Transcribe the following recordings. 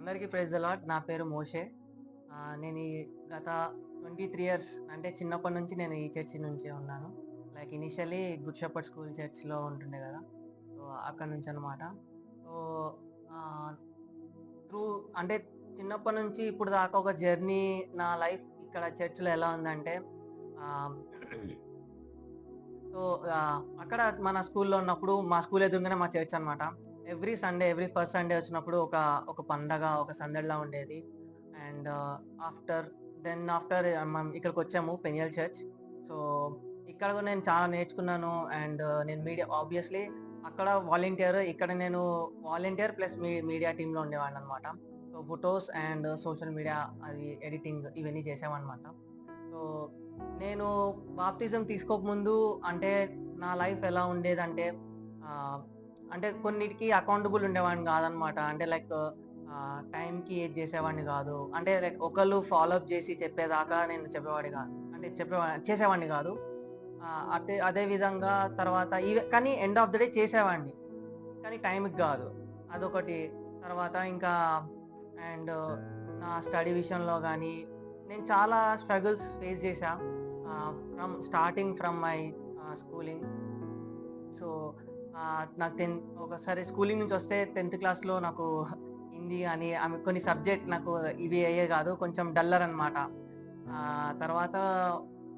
అందరికీ praise the lord. నా పేరు మోషే. నేను ఈ గత 23 ఇయర్స్ అంటే చిన్నప్పటి నుంచి నేను ఈ చర్చి నుంచే ఉన్నాను. Like initially good shepherd school చర్చ్‌లో ఉంటుండే గదా! సో, అక్కడి నుంచనమాట. సో, ఆహ్, త్రూ అంటే చిన్నప్పటి నుంచి ఇప్పుడు దాకా ఒక జర్నీ నా లైఫ్ ఇక్కడ చర్చ్‌లో ఎలా ఉందంటే ఆహ్, సో, అక్కడ మన స్కూల్‌లో ఉన్నప్పుడు మా స్కూల్ ఎదురుంగానే మా చర్చ్ అనమాట. Every Sunday, every first Sunday వచ్చినప్పుడు ఒక పండగ, ఒక సందడిలా ఉండేది. అండ్ ఆఫ్టర్ ఆఫ్టర్ మనం ఇక్కడికొచ్చాము పెనియల్ చర్చ్. సో, ఇక్కడ కూడా నేను చాలా నేర్చుకున్నాను. అండ్ నేను ఆబ్వియస్‌లీ అక్కడ వాలంటీర్, ఇక్కడ నేను వాలంటీర్ ప్లస్ మీడియా టీమ్‌లో ఉండేవాడిననమాట. So, photos and social media అది ఎడిటింగ్ ఇవన్నీ చేసామనమాట. సో, నేను బాప్టిజం తీసుకోకముందు అంటే నా లైఫ్ ఎలా ఉండేదంటే ఆహ్, అంటే కొన్నిటికి అకౌంటబుల్ ఉండేవాడిని గాదనమాట. అంటే లైక్ టైంకి ఏది జేసేవాడిని గాదు. అంటే లైక్ ఒకళ్ళు ఫాలో అప్ జేసి చెప్పేదాకా నేను చెప్పేవాడిని గాదు. అంటే చేసేవాడిని గాదు. అదే విధంగా తర్వాత కానీ ఎండ్ ఆఫ్ ద డే చేసేవాడిని. కానీ టైంకి గాదు. అదొకటి. తర్వాత ఇంకా అండ్ నా స్టడీ విషయంలో గానీ, నేను చాలా స్ట్రగుల్స్ ఫేస్ చేశా. From my schooling. సో, నాకు ఒకసారి స్కూలింగ్ నుంచొస్తే 10థ్ క్లాస్‌లో నాకు హిందీ గాని, కొన్ని సబ్జెక్ట్ నాకు ఇవి అయ్యేవి గాదు. కొంచెం డల్లర్ అనమాట. తర్వాత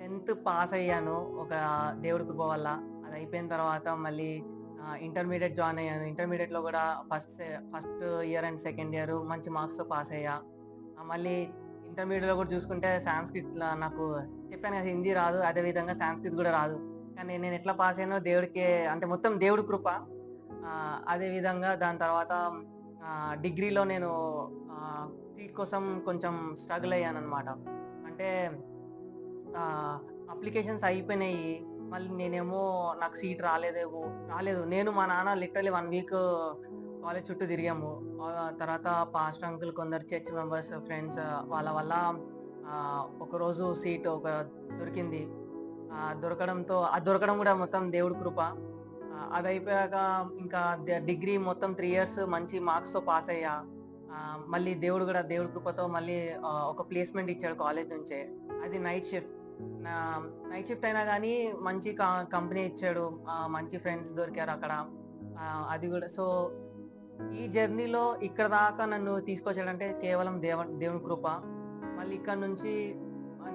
10థ్ పాస్ అయ్యాను. ఒక దేవుడి కృప వల్ల. అదయిపోయిన తర్వాత మళ్ళీ ఇంటర్మీడియేట్ జాయిన్ అయ్యాను. ఇంటర్మీడియేట్‌లో గూడా first year and second year మంచి మార్క్స్‌తో పాస్ అయ్యా. మళ్ళీ ఇంటర్మీడియేట్‌లో గూడా చూసుకుంటే సాంస్క్రిట్‌ల నాకు చెప్పాను గదా! హిందీ రాదు. అదే విధంగా సాంస్క్రిట్ గూడా రాదు. కానీ నేను ఎట్లా పాస్ అయ్యానో దేవుడికే అంటే మొత్తం దేవుడి కృప. అదే విధంగా దాని తర్వాత డిగ్రీలో నేను సీట్ కోసం కొంచెం స్ట్రగుల్ అయ్యాననమాట. అంటే ఆహ్, అప్లికేషన్స్ అయిపోయినాయి. మళ్ళీ నేనేమో నాకు సీట్ రాలేదు. నేను మా నాన్న లిటరల్లీ 1 వీక్ కాలేజ్ చుట్టూ తిరిగాము. తర్వాత పాస్టర్ అంకుల్, కొందరు చర్చ్ మెంబర్స్, ఫ్రెండ్స్ వాళ్ళ వల్ల ఒకరోజు సీట్ దొరికింది. దొరకడం గూడా మొత్తం దేవుడి కృప. అదయిపోయాక ఇంకా డిగ్రీ మొత్తం 3 ఇయర్స్ మంచి మార్క్స్‌తో పాసయ్యా. మళ్ళీ దేవుడి కృపతో మళ్ళీ ఒక ప్లేస్‌మెంట్ ఇచ్చాడు కాలేజీ నుంచే. అది నైట్ షిఫ్ట్. నా నైట్ షిఫ్ట్ అయినా గానీ మంచి కంపెనీ ఇచ్చాడు. మంచి ఫ్రెండ్స్ దొరికారక్కడ. అది గూడా సో, ఈ జర్నీలో ఇక్కడ దాకా నన్ను తీసుకొచ్చాడంటే కేవలం దేవుని కృప. మళ్ళీ ఇక్కడి నుంచి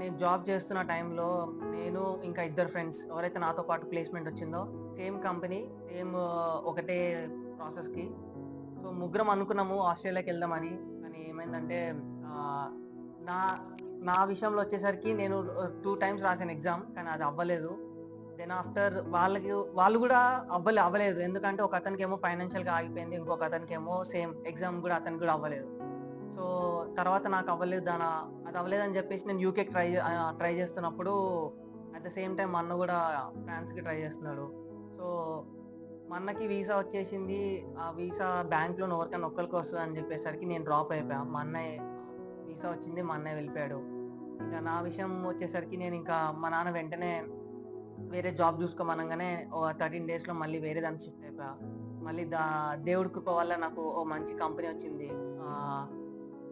నేను జాబ్ చేస్తున్న టైంలో నేను ఇంకా ఇద్దరు ఫ్రెండ్స్ ఎవరైతే నాతో పాటు ప్లేస్‌మెంట్ వచ్చిందో సేమ్ కంపెనీ, సేమ్ ఒకటే ప్రాసెస్‌కి. సో, ముగ్గురం అనుకున్నాము ఆస్ట్రేలియాకెళ్దామని. కానీ ఏమైందంటే ఆహ్, నా నా విషయంలో వచ్చేసరికి నేను 2 టైమ్స్ రాసాను ఎగ్జామ్. కానీ అది అవ్వలేదు. ఆఫ్టర్ వాళ్ళు గూడా అవ్వలేదు. ఎందుకంటే ఒకతనికేమో ఫైనాన్షియల్‌గా ఆగిపోయింది. ఇంకొకతనికేమో సేమ్ ఎగ్జామ్ గూడా అతనికి గూడా అవ్వలేదు. సో, తర్వాత నాకవ్వలేదు. అది అవ్వలేదని జెప్పేసి నేను యూకేకి ట్రై జేస్తున్నప్పుడు అట్ ద సేమ్ టైమ్ మా అన్న గూడా ఫ్రాన్స్‌కి ట్రై జేస్తున్నాడు. సో, మా అన్నకి వీసా వచ్చేసింది. ఆ వీసా బ్యాంక్ లోన్ ఎవరికైనా ఒక్కళ్ళకే వస్తదని జెప్పేసరికి నేను డ్రాప్ అయిపోయా. మా అన్నయ్య వీసా వచ్చింది. మా అన్నయ్య వెళ్ళిపోయాడు. ఇంకా నా విషయం వచ్చేసరికి నేనింకా మా నాన్న వెంటనే వేరే జాబ్ జూసుకోమనంగానే ఒక 13 డేస్‌లో మళ్ళీ వేరే దానికి షిఫ్ట్ అయిపోయా. మళ్ళీ దేవుడి కృప వల్ల నాకు ఓ మంచి కంపెనీ వచ్చింది. ఆహ్,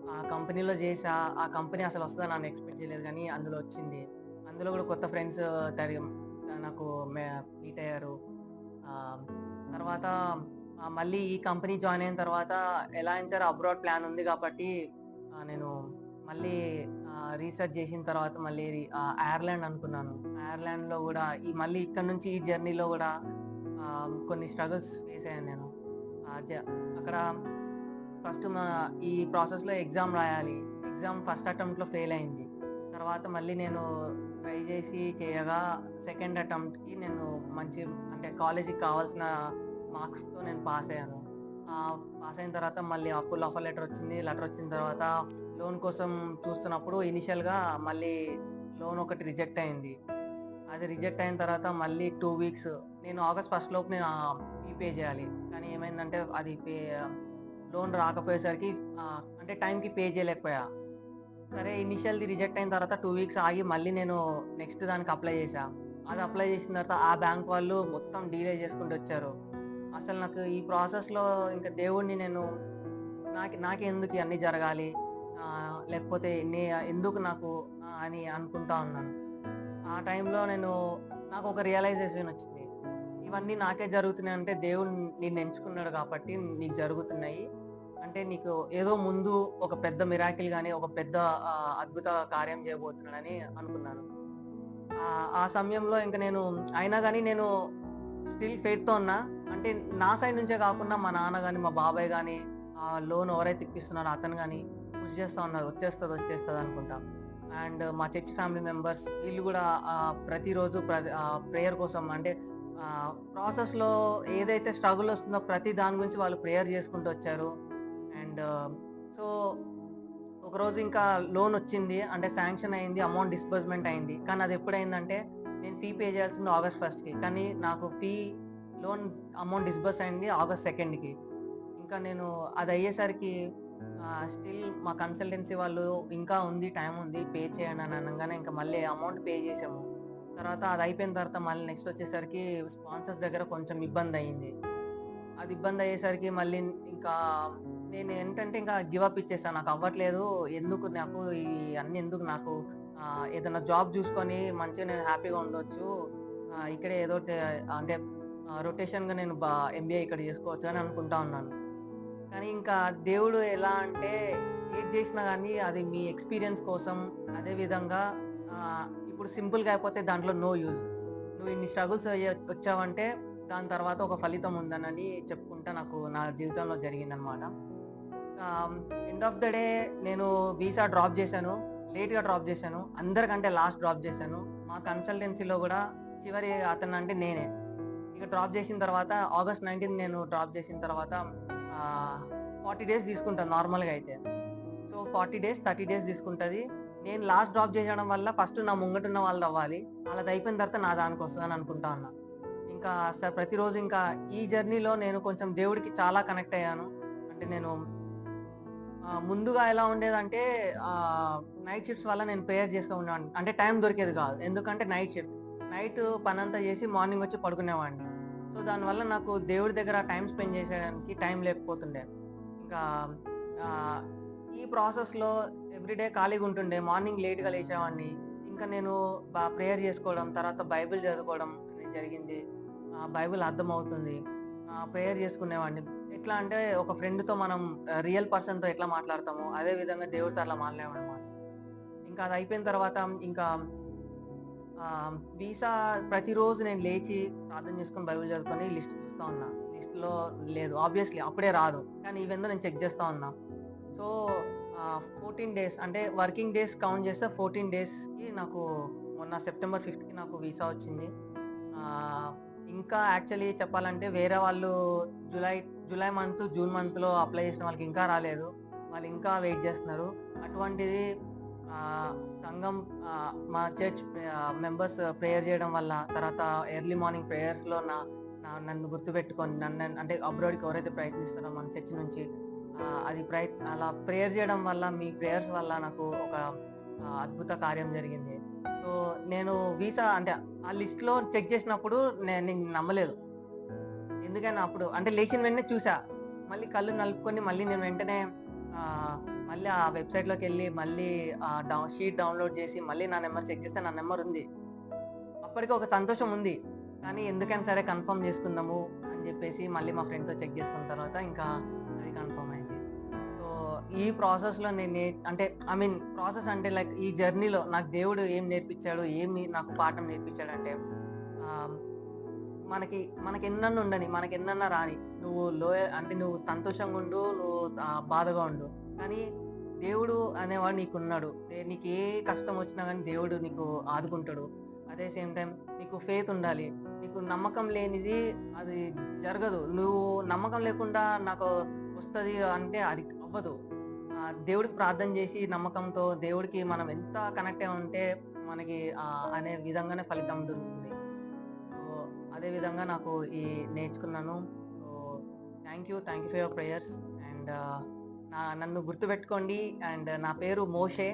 ఆ కంపెనీలో జేశా. ఆ కంపెనీ అసలొస్తదని నేను ఎక్స్‌పెక్ట్ జేయలేదు గానీ అందులో వచ్చింది. అందులో గూడా కొత్త ఫ్రెండ్స్ తరిగం నాకు మీట్ అయ్యారు. ఆహ్, తర్వాత మళ్ళీ ఈ కంపెనీ జాయిన్ అయిన తర్వాత ఎలా అయినా సరే అబ్రాడ్ ప్లాన్ ఉంది గాబట్టి నేను మళ్ళీ రీసెర్చ్ జేసిన తర్వాత మళ్ళీ ఐర్లాండ్ అనుకున్నాను. ఐర్లాండ్‌లో గూడా మళ్ళీ ఇక్కడి నుంచి ఈ జర్నీలో గూడా కొన్ని స్ట్రగుల్స్ ఫేస్ అయ్యాను నేను. ఆహ్, జ అక్కడ ఫస్ట్ ఈ ప్రాసెస్‌లో ఎగ్జామ్ రాయాలి. ఎగ్జామ్ ఫస్ట్ అటెంప్ట్‌లో ఫెయిల్ అయింది. తర్వాత మళ్ళీ నేను ట్రై జేసి చేయగా సెకండ్ అటెంప్ట్‌కి నేను మంచి అంటే కాలేజీకి కావాల్సిన మార్క్స్‌తో నేను పాస్ అయ్యాను. పాస్ అయిన తర్వాత మళ్ళీ ఫుల్ ఆఫర్ లెటర్ వచ్చింది. లెటర్ వచ్చిన తర్వాత లోన్ కోసం చూస్తున్నప్పుడు ఇనీషియల్‌గా మళ్ళీ లోన్ ఒకటి రిజెక్ట్ అయింది. అది రిజెక్ట్ అయిన తర్వాత మళ్ళీ 2 వీక్స్ నేను ఆగస్ట్ ఫస్ట్ లోపు నేను ఫీ పే జేయాలి. కానీ ఏమైందంటే అది లోన్ రాకపోయేసరికి అంటే టైంకి పే చేయలేకపోయా. సరే ఇనీషియల్‌ది రిజెక్ట్ అయిన తర్వాత 2 వీక్స్ ఆగి మళ్ళీ నేను నెక్స్ట్ దానికి అప్లై చేశా. అది అప్లై చేసిన తర్వాత ఆ బ్యాంక్ వాళ్ళు మొత్తం డీలే చేసుకుంటూ వచ్చారు. అసలు నాకు ఈ ప్రాసెస్‌లో ఇంకా దేవుడిని నేను నాకెందుకు ఇయన్నీ జరగాలి? లేకపోతే ఎందుకు నాకు అని అనుకుంటా ఉన్నాను. ఆ టైంలో నాకొక రియలైజేషన్ వచ్చింది. ఇవన్నీ నాకే జరుగుతున్నాయంటే దేవుడు నిన్నెంచుకున్నాడు కాబట్టి నీకు జరుగుతున్నాయి. అంటే నీకు ఏదో ముందు ఒక పెద్ద మిరాకిల్ గాని, ఒక పెద్ద అద్భుత కార్యం చేయబోతున్నాడని అనుకున్నాను. ఆ సమయంలో ఇంక అయినా గాని నేను స్టిల్ ఫెయిత్‌తో ఉన్నా. అంటే నా సైడ్ నుంచే కాకుండా మా నాన్న గాని, మా బాబాయ్ గాని, లోన్ ఎవరైతే ఇప్పిస్తున్నారో అతను గాని పుష్ చేస్తా ఉన్నారు. వచ్చేస్తది, వచ్చేస్తది అనుకుంటా. అండ్ మా చర్చ్ ఫ్యామిలీ మెంబర్స్ వీళ్ళు గూడా ప్రతిరోజు ప్రేయర్ కోసం అంటే ప్రాసెస్‌లో ఏదైతే స్ట్రగుల్ వస్తుందో ప్రతి దాని గురించి వాళ్ళు ప్రేయర్ చేసుకుంటూ వచ్చారు. అండ్ సో ఒకరోజు ఇంకా లోనొచ్చింది. అంటే శాంక్షన్ అయింది. అమౌంట్ డిస్బర్స్‌మెంట్ అయింది. కానీ అదెప్పుడయిందంటే, నేను ఫీ పే చేయాల్సింది ఆగస్ట్ 1కి. కానీ నాకు లోన్ అమౌంట్ డిస్బర్స్ అయింది ఆగస్ట్ 2కి. ఇంకా అదయ్యేసరికి స్టిల్ మా కన్సల్టెన్సీ వాళ్ళు ఇంకా ఉంది, టైమ్ ఉంది, పే చేయండి అని అనంగానే ఇంక మళ్ళీ అమౌంట్ పే చేసాము. తర్వాత అదయిపోయిన తర్వాత మళ్ళీ నెక్స్ట్ వచ్చేసరికి స్పాన్సర్స్ దగ్గర కొంచెం ఇబ్బందయింది. అది ఇబ్బందయ్యేసరికి మళ్ళీ ఇంకా నేనేంటంటే ఇంకా గివ్ అప్ ఇచ్చేసా. నాకవ్వట్లేదు. ఎందుకు నాకు ఇయన్నీ ఎందుకు నాకు ఏదన్నా జాబ్ జూసుకొని మంచిగా నేను హ్యాపీగా ఉండొచ్చు. ఇక్కడే ఏదో ఒకటి అంటే రొటేషన్‌గా నేను ఎంబీఏ ఇక్కడ జేసుకోవచ్చు అని అనుకుంటా ఉన్నాను. కానీ ఇంకా దేవుడు ఎలా అంటే ఏది జేసినా గానీ అది మీ ఎక్స్‌పీరియన్స్ కోసం అదే విధంగా ఇప్పుడు సింపుల్‌గా అయిపోతే దాంట్లో నో యూజ్. నువ్వు ఇన్ని స్ట్రగుల్స్ వచ్చావంటే దాని తర్వాత ఒక ఫలితం ఉందనని చెప్పుకుంటా నాకు నా జీవితంలో జరిగిందనమాట. ఎండ్ ఆఫ్ ద డే నేను వీసా డ్రాప్ జేశాను. లేట్‌గా డ్రాప్ జేశాను. అందరికంటే లాస్ట్ డ్రాప్ జేశాను. మా కన్సల్టెన్సీలో గూడా చివరి అతనంటే నేనే. ఇక డ్రాప్ జేసిన తర్వాత ఆగస్ట్ 19 నేను డ్రాప్ జేసిన తర్వాత ఆహ్, 40 డేస్ తీసుకుంటది నార్మల్‌గా అయితే. సో, 40 డేస్, 30 డేస్ తీసుకుంటది. నేను లాస్ట్ డ్రాప్ జేయడం వల్ల ఫస్ట్ నా ముంగటున్న వాళ్ళదవ్వాలి. ఆళ్ళదయిపోయిన తర్వాత నా దానికొస్తదని అనుకుంటా ఉన్నా. ఇంకా ప్రతిరోజు ఇంకా ఈ జర్నీలో నేను కొంచెం దేవుడికి చాలా కనెక్ట్ అయ్యాను. అంటే ముందుగా ఎలా ఉండేదంటే ఆహ్, నైట్ షిఫ్ట్స్ వల్ల నేను ప్రేయర్ చేసుకునేవాడిని. అంటే టైం దొరికేది కాదు. ఎందుకంటే నైట్ షిఫ్ట్. నైట్ పనంతా చేసి మార్నింగ్ వచ్చి పడుకునేవాడిని. సో, దానివల్ల నాకు దేవుడి దగ్గర టైమ్ స్పెండ్ చేసేయడానికి టైం లేకపోతుండే. ఇంకా ఆహ్, ఈ ప్రాసెస్‌లో ఎవ్రీడే ఖాళీగుంటుండే. మార్నింగ్ లేట్‌గా లేచేవాడిని. ఇంకా నేను ప్రేయర్ చేసుకోవడం, తర్వాత బైబిల్ చదువుకోవడం అనేది జరిగింది. బైబిల్ అర్థమవుతుంది. ప్రేయర్ చేసుకునేవాడిని. ఎట్లా అంటే ఒక ఫ్రెండ్‌తో మనం రియల్ పర్సన్‌తో ఎట్లా మాట్లాడతామో, అదే విధంగా దేవుడితో అట్లా మాట్లాడేవాడినన్నమాట. ఇంకా అదయిపోయిన తర్వాత ఇంకా వీసా ప్రతిరోజు నేను లేచి ప్రార్థన చేసుకొని, బైబిల్ చదువుకొని లిస్ట్ చూస్తా ఉన్నా. లిస్ట్‌లో లేదు. ఆబ్వియస్‌లీ అప్పుడే రాదు. కానీ ఈవెన్ దో నేను చెక్ చేస్తా ఉన్నా. సో, 14 డేస్ అంటే వర్కింగ్ డేస్ కౌంట్ చేస్తే 14 డేస్‌కి నాకు మొన్న సెప్టెంబర్ 5థ్‌కి నాకు వీసా వచ్చింది. ఆహ్, ఇంకా యాక్చువల్లీ చెప్పాలంటే వేరే వాళ్ళు జులై జులై మంత్, జూన్ మంత్‌లో అప్లై చేసిన వాళ్ళకి ఇంకా రాలేదు. వాళ్ళు ఇంకా వెయిట్ చేస్తున్నారు. అటువంటిది ఆహ్, సంఘం మా చర్చ్ మెంబర్స్ ప్రేయర్ చేయడం వల్ల, తర్వాత ఎర్లీ మార్నింగ్ ప్రేయర్స్‌లో నన్ను గుర్తుపెట్టుకొని అంటే అబ్రాడ్‌కి ఎవరైతే ప్రయత్నిస్తున్నారో మన చర్చ్ నుంచి అది అలా ప్రేయర్ చేయడం వల్ల, మీ ప్రేయర్స్ వల్ల నాకు ఒక అద్భుత కార్యం జరిగింది. సో, నేను వీసా అంటే ఆ లిస్ట్‌లో చెక్ చేసినప్పుడు నేను నమ్మలేదు. ఎందుకని అప్పుడు అంటే లేచిన వెంటనే చూసా. మళ్ళీ కళ్ళు నలుపుకొని మళ్ళీ నేను వెంటనే ఆహ్, మళ్ళీ ఆ వెబ్‌సైట్‌లోకెళ్ళి మళ్ళీ షీట్ డౌన్‌లోడ్ చేసి మళ్ళీ నా నంబర్ చెక్ చేస్తే నా నంబర్ ఉంది. అప్పటికి ఒక సంతోషం ఉంది. కానీ ఎందుకైనా సరే కన్ఫర్మ్ చేసుకుందాము అని చెప్పేసి మళ్ళీ మా ఫ్రెండ్‌తో చెక్ చేసుకున్న తర్వాత ఇంకా అది కన్ఫర్మ్ అయింది. సో, ఈ ప్రాసెస్‌లో నేను అంటే ఐ మీన్ ప్రాసెస్ అంటే లైక్ ఈ జర్నీలో నాకు దేవుడు ఏం నేర్పించాడు, ఏమి నాకు పాఠం నేర్పించాడంటే ఆహ్, మనకెన్నన్నా ఉండని, మనకెన్నన్నా రాని, అంటే నువ్వు సంతోషంగా ఉండు, నువ్వు బాధగా ఉండు. కానీ దేవుడు అనేవాడు నీకున్నాడు. నీకే కష్టం వచ్చినా గానీ దేవుడు నీకు ఆదుకుంటాడు. అదే సేమ్ టైమ్ నీకు ఫెయిత్ ఉండాలి. నీకు నమ్మకం లేనిది అది జరగదు. నువ్వు నమ్మకం లేకుండా నాకు వస్తది అంటే అది అవ్వదు. దేవుడికి ప్రార్థన చేసి నమ్మకంతో దేవుడికి మనం ఎంత కనెక్ట్ అయి ఉంటే మనకి అనే విధంగానే ఫలితం దొరుకుతుంది. సో, అదే విధంగా నాకు నేర్చుకున్నాను. So, thank you for your prayers and నన్ను గుర్తుపెట్టుకోండి. అండ్ నా పేరు మోషే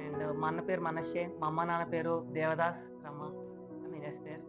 అండ్ మా అన్న పేరు మనష్షే. మా అమ్మ, నాన్న పేరు దేవదాస్, రమ. I mean Esther.